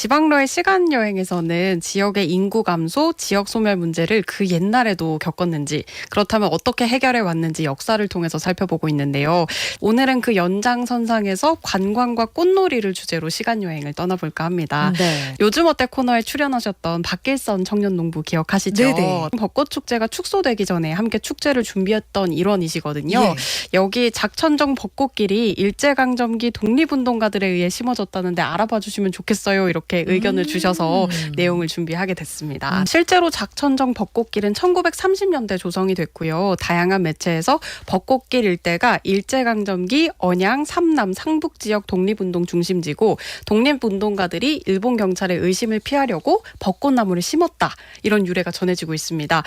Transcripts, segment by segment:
지방로의 시간 여행에서는 지역의 인구 감소, 지역 소멸 문제를 그 옛날에도 겪었는지, 그렇다면 어떻게 해결해 왔는지 역사를 통해서 살펴보고 있는데요. 오늘은 그 연장선상에서 관광과 꽃놀이를 주제로 시간 여행을 떠나볼까 합니다. 네. 요즘 어때 코너에 출연하셨던 박길선 청년농부 기억하시죠? 네네. 벚꽃 축제가 축소되기 전에 함께 축제를 준비했던 일원이시거든요. 예. 여기 작천정 벚꽃길이 일제강점기 독립운동가들에 의해 심어졌다는데 알아봐 주시면 좋겠어요. 이렇게 의견을 주셔서 내용을 준비하게 됐습니다. 실제로 작천정 벚꽃길은 1930년대 조성이 됐고요. 다양한 매체에서 벚꽃길 일대가 일제강점기 언양, 삼남, 상북 지역 독립운동 중심지고 독립운동가들이 일본 경찰의 의심을 피하려고 벚꽃나무를 심었다. 이런 유래가 전해지고 있습니다.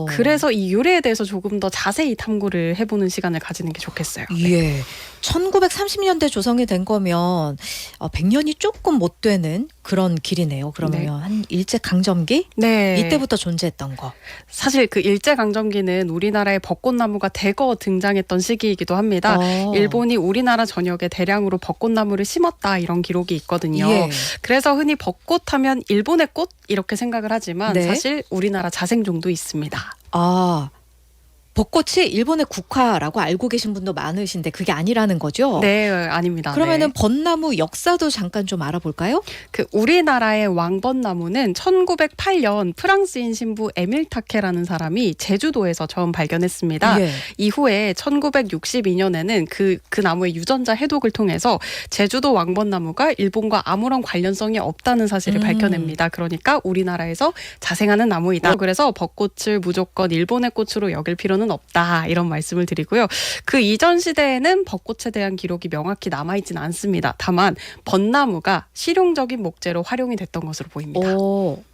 그래서 이 유래에 대해서 조금 더 자세히 탐구를 해보는 시간을 가지는 게 좋겠어요. 예. 1930년대 조성이 된 거면 100년이 조금 못 되는 그런 길이네요. 그러면 네. 한 일제 강점기 네. 이때부터 존재했던 거. 사실 그 일제강점기는 우리나라에 벚꽃나무가 대거 등장했던 시기이기도 합니다. 일본이 우리나라 전역에 대량으로 벚꽃나무를 심었다 이런 기록이 있거든요. 예. 그래서 흔히 벚꽃 하면 일본의 꽃 이렇게 생각을 하지만 네. 사실 우리나라 자생종도 있습니다. 아, 벚꽃이 일본의 국화라고 알고 계신 분도 많으신데 그게 아니라는 거죠? 네, 아닙니다. 그러면은 네. 벚나무 역사도 잠깐 좀 알아볼까요? 그 우리나라의 왕벚나무는 1908년 프랑스인 신부 에밀 타케라는 사람이 제주도에서 처음 발견했습니다. 예. 이후에 1962년에는 그 나무의 유전자 해독을 통해서 제주도 왕벚나무가 일본과 아무런 관련성이 없다는 사실을 밝혀냅니다. 그러니까 우리나라에서 자생하는 나무이다. 그래서 벚꽃을 무조건 일본의 꽃으로 여길 필요는 없다. 이런 말씀을 드리고요. 그 이전 시대에는 벚꽃에 대한 기록이 명확히 남아있지는 않습니다. 다만 벚나무가 실용적인 목재로 활용이 됐던 것으로 보입니다.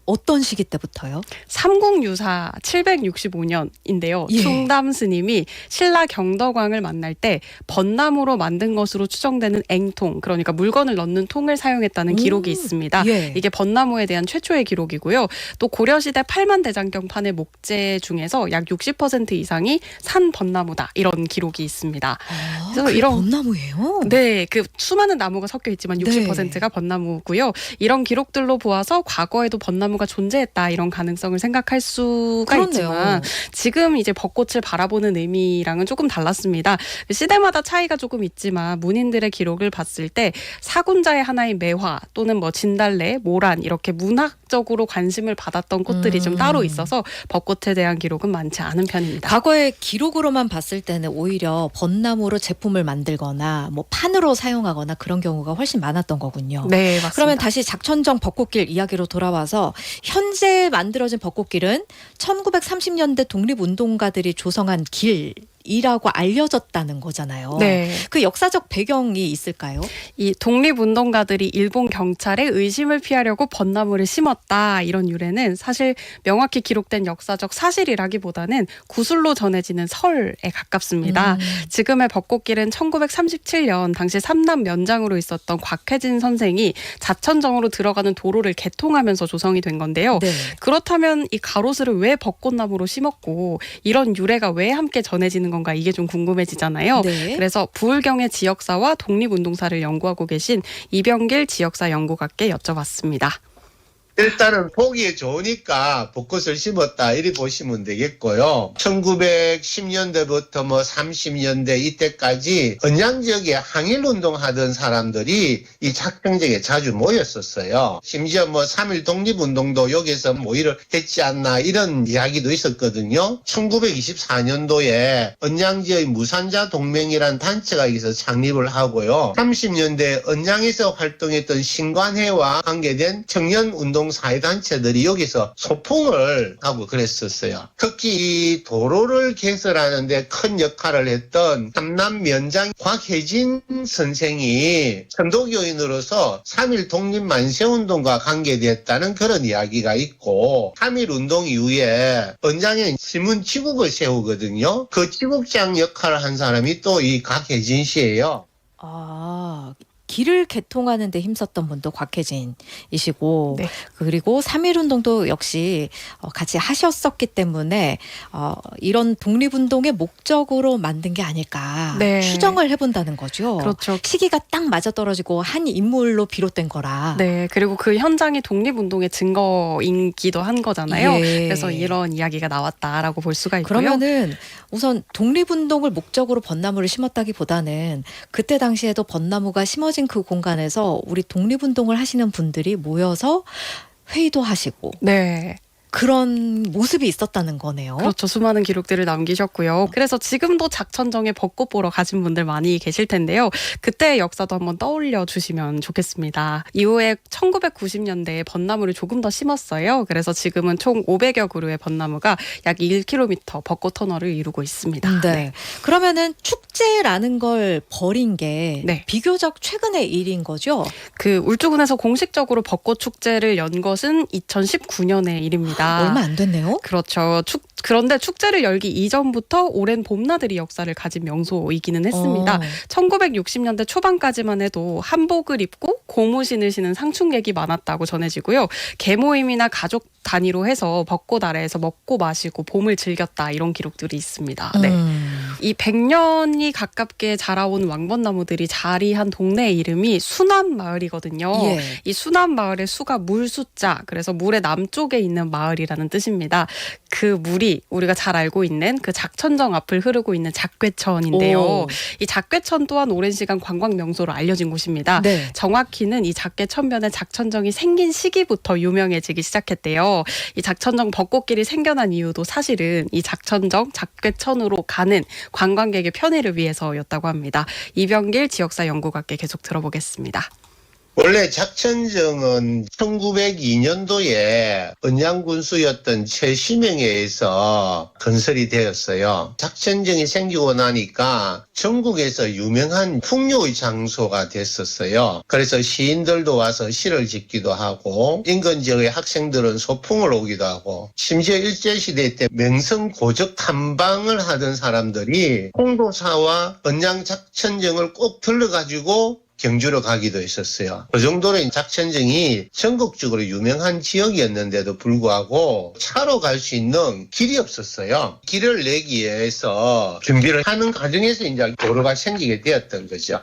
어떤 시기 때부터요? 삼국유사 765년인데요. 예. 충담 스님이 신라 경덕왕을 만날 때 벚나무로 만든 것으로 추정되는 앵통, 그러니까 물건을 넣는 통을 사용했다는 기록이 있습니다. 예. 이게 벚나무에 대한 최초의 기록이고요. 또 고려시대 팔만대장경판의 목재 중에서 약 60% 이상이 산 벚나무다. 이런 기록이 있습니다. 그래서 그게 이런 벚나무예요? 네, 그 수많은 나무가 섞여 있지만 60%가 벚나무고요. 이런 기록들로 보아서 과거에도 벚나무가 존재했다 이런 가능성을 생각할 수가 그렇네요. 있지만 지금 이제 벚꽃을 바라보는 의미랑은 조금 달랐습니다. 시대마다 차이가 조금 있지만 문인들의 기록을 봤을 때 사군자의 하나인 매화 또는 뭐 진달래, 모란 이렇게 문학적으로 관심을 받았던 꽃들이 좀 따로 있어서 벚꽃에 대한 기록은 많지 않은 편입니다. 과거에 기록으로만 봤을 때는 오히려 벚나무로 제품을 만들거나 뭐 판으로 사용하거나 그런 경우가 훨씬 많았던 거군요. 네, 맞습니다. 그러면 다시 작천정 벚꽃길 이야기로 돌아와서 현재 만들어진 벚꽃길은 1930년대 독립운동가들이 조성한 길이라고 알려졌다는 거잖아요. 네. 그 역사적 배경이 있을까요? 이 독립운동가들이 일본 경찰의 의심을 피하려고 벚나무를 심었다 이런 유래는 사실 명확히 기록된 역사적 사실이라기보다는 구술로 전해지는 설에 가깝습니다. 지금의 벚꽃길은 1937년 당시 삼남 면장으로 있었던 곽혜진 선생이 자천정으로 들어가는 도로를 개통하면서 조성이 된 건데요. 네. 그렇다면 이 가로수를 왜 벚꽃나무로 심었고 이런 유래가 왜 함께 전해지는 건가 이게 좀 궁금해지잖아요. 네. 그래서 부울경의 지역사와 독립운동사를 연구하고 계신 이병길 지역사 연구가께 여쭤봤습니다. 일단은 보기에 좋으니까 벚꽃을 심었다 이리 보시면 되겠고요. 1910년대부터 뭐 30년대 이때까지 언양 지역에 항일운동 하던 사람들이 이 작평정에 자주 모였었어요. 심지어 뭐 3.1 독립운동도 여기서 모의를 했지 않나 이런 이야기도 있었거든요. 1924년도에 언양 지역의 무산자 동맹이라는 단체가 여기서 창립을 하고요. 30년대 언양에서 활동했던 신관회와 관계된 청년운동 사회단체들이 여기서 소풍을 하고 그랬었어요. 특히 이 도로를 개설하는 데 큰 역할을 했던 삼남 면장 곽혜진 선생이 선도교인으로서 3.1 독립 만세운동과 관계됐다는 그런 이야기가 있고 3.1 운동 이후에 언양에 신문 지국을 세우거든요. 그 지국장 역할을 한 사람이 또 이 곽혜진 씨예요. 길을 개통하는 데 힘썼던 분도 곽혜진이시고 네. 그리고 3.1운동도 역시 같이 하셨었기 때문에 이런 독립운동의 목적으로 만든 게 아닐까 네. 추정을 해본다는 거죠. 그렇죠. 시기가 딱 맞아떨어지고 한 인물로 비롯된 거라. 네, 그리고 그 현장이 독립운동의 증거이기도 한 거잖아요. 예. 그래서 이런 이야기가 나왔다라고 볼 수가 있고요. 그러면은 우선 독립운동을 목적으로 벚나무를 심었다기보다는 그때 당시에도 벚나무가 심어진 그 공간에서 우리 독립운동을 하시는 분들이 모여서 회의도 하시고 네. 그런 모습이 있었다는 거네요. 그렇죠. 수많은 기록들을 남기셨고요. 그래서 지금도 작천정에 벚꽃 보러 가신 분들 많이 계실 텐데요. 그때의 역사도 한번 떠올려 주시면 좋겠습니다. 이후에 1990년대에 벚나무를 조금 더 심었어요. 그래서 지금은 총 500여 그루의 벚나무가 약 1km 벚꽃 터널을 이루고 있습니다. 네. 그러면은 축제라는 걸 벌인 게 네. 비교적 최근의 일인 거죠? 그 울주군에서 공식적으로 벚꽃 축제를 연 것은 2019년의 일입니다. 얼마 안 됐네요. 그렇죠. 그런데 축제를 열기 이전부터 오랜 봄나들이 역사를 가진 명소이기는 했습니다. 1960년대 초반까지만 해도 한복을 입고 고무신을 신은 상춘객이 많았다고 전해지고요. 계모임이나 가족 단위로 해서 벚꽃 아래에서 먹고 마시고 봄을 즐겼다 이런 기록들이 있습니다. 네. 이 100년이 가깝게 자라온 왕벚나무들이 자리한 동네 이름이 수남마을이거든요. 예. 이 수남마을의 수가 물수자, 그래서 물의 남쪽에 있는 마을이라는 뜻입니다. 그 물이 우리가 잘 알고 있는 그 작천정 앞을 흐르고 있는 작괴천인데요. 오. 이 작괴천 또한 오랜 시간 관광 명소로 알려진 곳입니다. 네. 정확히는 이 작괴천변에 작천정이 생긴 시기부터 유명해지기 시작했대요. 이 작천정 벚꽃길이 생겨난 이유도 사실은 이 작천정 작괴천으로 가는 관광객의 편의를 위해서였다고 합니다. 이병길 지역사 연구가께 계속 들어보겠습니다. 원래 작천정은 1902년도에 언양군수였던 최시명에 의해서 건설이 되었어요. 작천정이 생기고 나니까 전국에서 유명한 풍요의 장소가 됐었어요. 그래서 시인들도 와서 시를 짓기도 하고 인근 지역의 학생들은 소풍을 오기도 하고 심지어 일제시대 때 명성고적 탐방을 하던 사람들이 홍도사와 언양 작천정을 꼭 들러가지고 경주로 가기도 했었어요. 그 정도로 작천정이 전국적으로 유명한 지역이었는데도 불구하고 차로 갈 수 있는 길이 없었어요. 길을 내기 위해서 준비를 하는 과정에서 이제 도로가 생기게 되었던 거죠.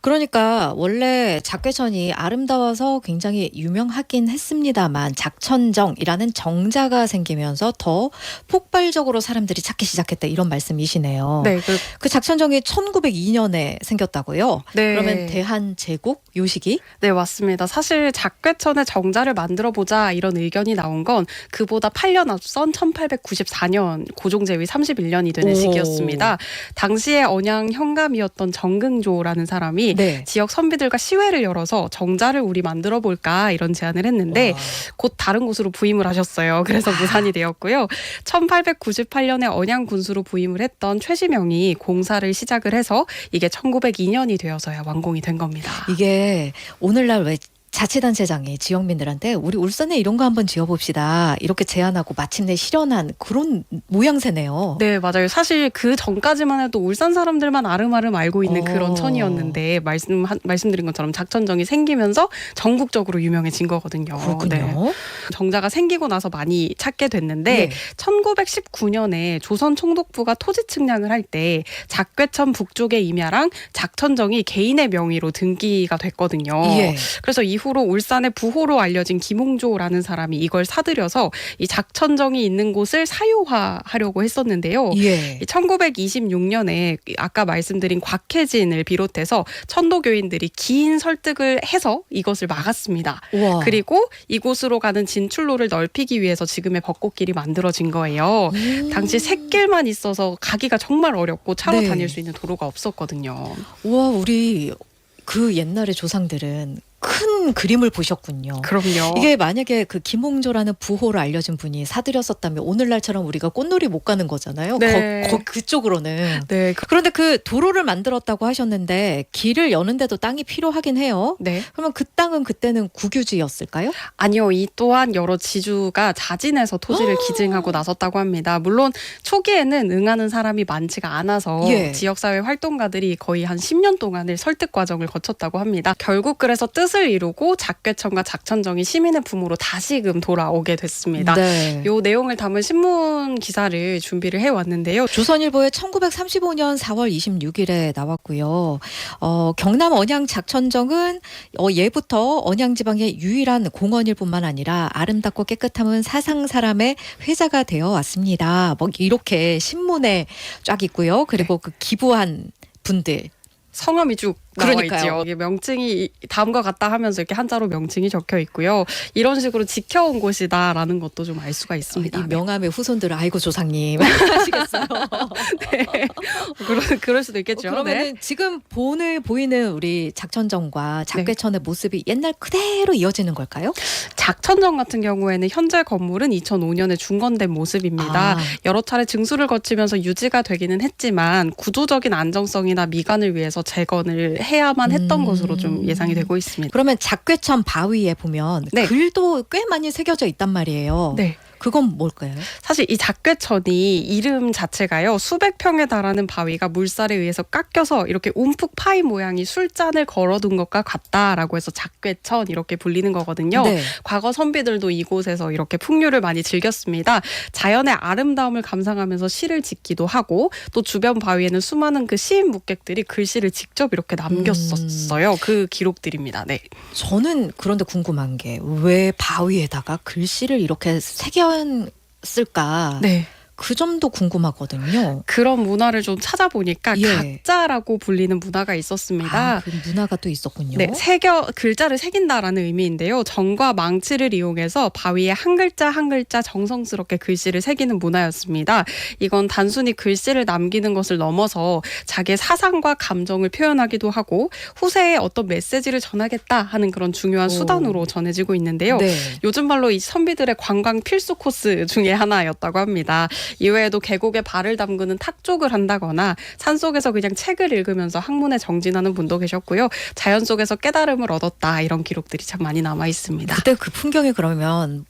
그러니까 원래 작괴천이 아름다워서 굉장히 유명하긴 했습니다만 작천정이라는 정자가 생기면서 더 폭발적으로 사람들이 찾기 시작했다 이런 말씀이시네요. 네, 그 작천정이 1902년에 생겼다고요? 네. 그러면 대한제국 요 시기? 네, 맞습니다. 사실 작괴천의 정자를 만들어 보자 이런 의견이 나온 건 그보다 8년 앞선 1894년 고종제위 31년이 되는 오. 시기였습니다. 당시에 언양 현감이었던 정긍조라는 사람이 네. 지역 선비들과 시회를 열어서 정자를 우리 만들어 볼까 이런 제안을 했는데 와. 곧 다른 곳으로 부임을 하셨어요. 그래서 무산이 되었고요. 1898년에 언양 군수로 부임을 했던 최시명이 공사를 시작을 해서 이게 1902년이 되어서야 완공이 된 겁니다. 이게 오늘날 왜 자치단체장이 지역민들한테 우리 울산에 이런 거 한번 지어봅시다 이렇게 제안하고 마침내 실현한 그런 모양새네요. 네, 맞아요. 사실 그 전까지만 해도 울산 사람들만 아름아름 알고 있는 그런 어. 천이었는데 말씀드린 것처럼 작천정이 생기면서 전국적으로 유명해진 거거든요. 그렇군요. 네. 정자가 생기고 나서 많이 찾게 됐는데 네. 1919년에 조선 총독부가 토지 측량을 할 때 작괴천 북쪽의 임야랑 작천정이 개인의 명의로 등기가 됐거든요. 예. 그래서 이후로 울산의 부호로 알려진 김홍조라는 사람이 이걸 사들여서 이 작천정이 있는 곳을 사유화하려고 했었는데요. 예. 1926년에 아까 말씀드린 곽혜진을 비롯해서 천도교인들이 긴 설득을 해서 이것을 막았습니다. 우와. 그리고 이곳으로 가는 진출로를 넓히기 위해서 지금의 벚꽃길이 만들어진 거예요. 당시 샛길만 있어서 가기가 정말 어렵고 차로 네. 다닐 수 있는 도로가 없었거든요. 우와, 우리 그 옛날의 조상들은 큰 그림을 보셨군요. 그럼요. 이게 만약에 그 김홍조라는 부호를 알려진 분이 사들였었다면 오늘날처럼 우리가 꽃놀이 못 가는 거잖아요. 네. 그쪽으로는. 네, 그런데 그 도로를 만들었다고 하셨는데 길을 여는데도 땅이 필요하긴 해요. 네. 그러면 그 땅은 그때는 국유지였을까요? 아니요, 이 또한 여러 지주가 자진해서 토지를 기증하고 나섰다고 합니다. 물론 초기에는 응하는 사람이 많지가 않아서 예. 지역사회 활동가들이 거의 한 10년 동안을 설득 과정을 거쳤다고 합니다. 결국 그래서 뜻을 이루고 작괴천과 작천정이 시민의 품으로 다시금 돌아오게 됐습니다. 네. 요 내용을 담은 신문 기사를 준비를 해왔는데요. 조선일보에 1935년 4월 26일에 나왔고요. 경남 언양 작천정은 예부터 언양 지방의 유일한 공원일 뿐만 아니라 아름답고 깨끗함은 사상 사람의 회자가 되어 왔습니다. 뭐 이렇게 신문에 쫙 있고요. 그리고 그 기부한 분들. 성함이 쭉 나와 그러니까요. 있죠. 이게 명칭이 다음과 같다 하면서 이렇게 한자로 명칭이 적혀 있고요. 이런 식으로 지켜온 곳이다라는 것도 좀 알 수가 있습니다. 이 명함의 후손들은 아이고 조상님 하시겠어요. 네. 그럴 수도 있겠죠. 그러면은 네. 지금 보이는 우리 작천정과 작괴천의 모습이 옛날 그대로 이어지는 걸까요? 작천정 같은 경우에는 현재 건물은 2005년에 중건된 모습입니다. 아. 여러 차례 증수를 거치면서 유지가 되기는 했지만 구조적인 안정성이나 미관을 위해서 재건을 해야만 했던 것으로 좀 예상이 되고 있습니다. 그러면 작괴천 바위에 보면 네. 글도 꽤 많이 새겨져 있단 말이에요. 네. 그건 뭘까요? 사실 이 작괴천이 이름 자체가요. 수백 평에 달하는 바위가 물살에 의해서 깎여서 이렇게 움푹 파인 모양이 술잔을 걸어둔 것과 같다라고 해서 작괴천 이렇게 불리는 거거든요. 네. 과거 선비들도 이곳에서 이렇게 풍류를 많이 즐겼습니다. 자연의 아름다움을 감상하면서 시를 짓기도 하고 또 주변 바위에는 수많은 그 시인 묵객들이 글씨를 직접 이렇게 남겼었어요. 그 기록들입니다. 네. 저는 그런데 궁금한 게 왜 바위에다가 글씨를 이렇게 새겼을까? 네. 그 점도 궁금하거든요. 그런 문화를 좀 찾아보니까 예. 각자라고 불리는 문화가 있었습니다. 아, 그 문화가 또 있었군요. 네, 글자를 새긴다라는 의미인데요. 정과 망치를 이용해서 바위에 한 글자 한 글자 정성스럽게 글씨를 새기는 문화였습니다. 이건 단순히 글씨를 남기는 것을 넘어서 자기의 사상과 감정을 표현하기도 하고 후세에 어떤 메시지를 전하겠다 하는 그런 중요한 수단으로 전해지고 있는데요. 네. 요즘 말로 이 선비들의 관광 필수 코스 중에 하나였다고 합니다. 이외에도 계곡에 발을 담그는 탁족을 한다거나 산속에서 그냥 책을 읽으면서 학문에 정진하는 분도 계셨고요. 자연 속에서 깨달음을 얻었다 이런 기록들이 참 많이 남아 있습니다. 그때 그 풍경이 그러면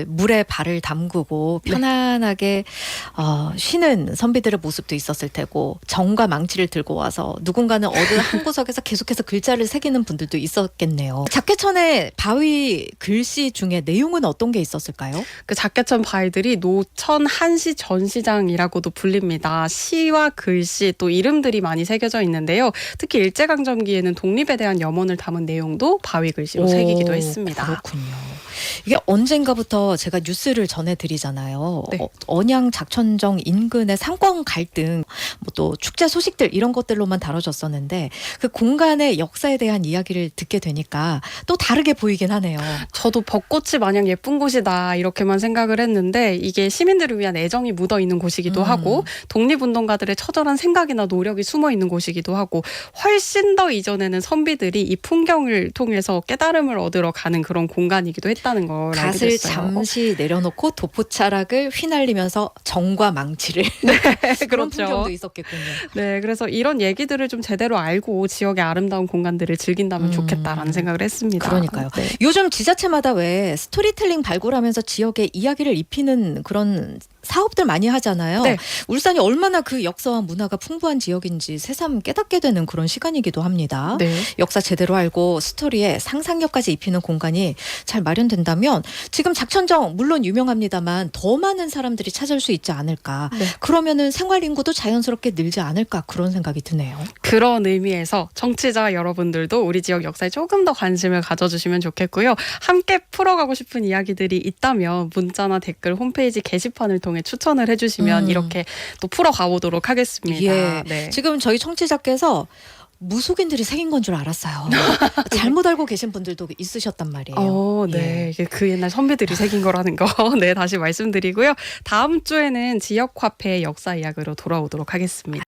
물에 발을 담그고 편안하게 쉬는 선비들의 모습도 있었을 테고 정과 망치를 들고 와서 누군가는 어느 한 구석에서 계속해서 글자를 새기는 분들도 있었겠네요. 작괴천의 바위 글씨 중에 내용은 어떤 게 있었을까요? 그 작괴천 바위들이 노천 한시 전시장이라고도 불립니다. 시와 글씨 또 이름들이 많이 새겨져 있는데요. 특히 일제강점기에는 독립에 대한 염원을 담은 내용도 바위 글씨로 새기기도 했습니다. 그렇군요. 이게 언젠가부터 제가 뉴스를 전해드리잖아요. 네. 언양 작천정 인근의 상권 갈등, 뭐 또 축제 소식들 이런 것들로만 다뤄졌었는데 그 공간의 역사에 대한 이야기를 듣게 되니까 또 다르게 보이긴 하네요. 저도 벚꽃이 마냥 예쁜 곳이다 이렇게만 생각을 했는데 이게 시민들을 위한 애정이 묻어있는 곳이기도 하고 독립운동가들의 처절한 생각이나 노력이 숨어있는 곳이기도 하고 훨씬 더 이전에는 선비들이 이 풍경을 통해서 깨달음을 얻으러 가는 그런 공간이기도 했다는 걸 알게 갓을 됐어요. 잠시 내려놓고 도포차락을 휘날리면서 정과 망치를 그런 그렇죠. 풍경도 있었겠군요. 네, 그래서 이런 얘기들을 좀 제대로 알고 지역의 아름다운 공간들을 즐긴다면 좋겠다라는 생각을 했습니다. 그러니까요. 네. 요즘 지자체마다 왜 스토리텔링 발굴하면서 지역의 이야기를 입히는 그런 사업들 많이 하잖아요. 네. 울산이 얼마나 그 역사와 문화가 풍부한 지역인지 새삼 깨닫게 되는 그런 시간이기도 합니다. 네. 역사 제대로 알고 스토리에 상상력까지 입히는 공간이 잘 마련된다면 지금 작천정 물론 유명합니다만 더 많은 사람들이 찾을 수 있지 않을까. 네. 그러면은 생활 인구도 자연스럽게 늘지 않을까 그런 생각이 드네요. 그런 의미에서 청취자 여러분들도 우리 지역 역사에 조금 더 관심을 가져주시면 좋겠고요. 함께 풀어가고 싶은 이야기들이 있다면 문자나 댓글 홈페이지 게시판을 통해 추천을 해주시면 이렇게 또 풀어가보도록 하겠습니다. 예. 네. 지금 저희 청취자께서 무속인들이 새긴 건 줄 알았어요. 잘못 알고 계신 분들도 있으셨단 말이에요. 네. 예. 이게 그 옛날 선비들이 새긴 거라는 거, 네, 다시 말씀드리고요. 다음 주에는 지역 화폐의 역사 이야기로 돌아오도록 하겠습니다.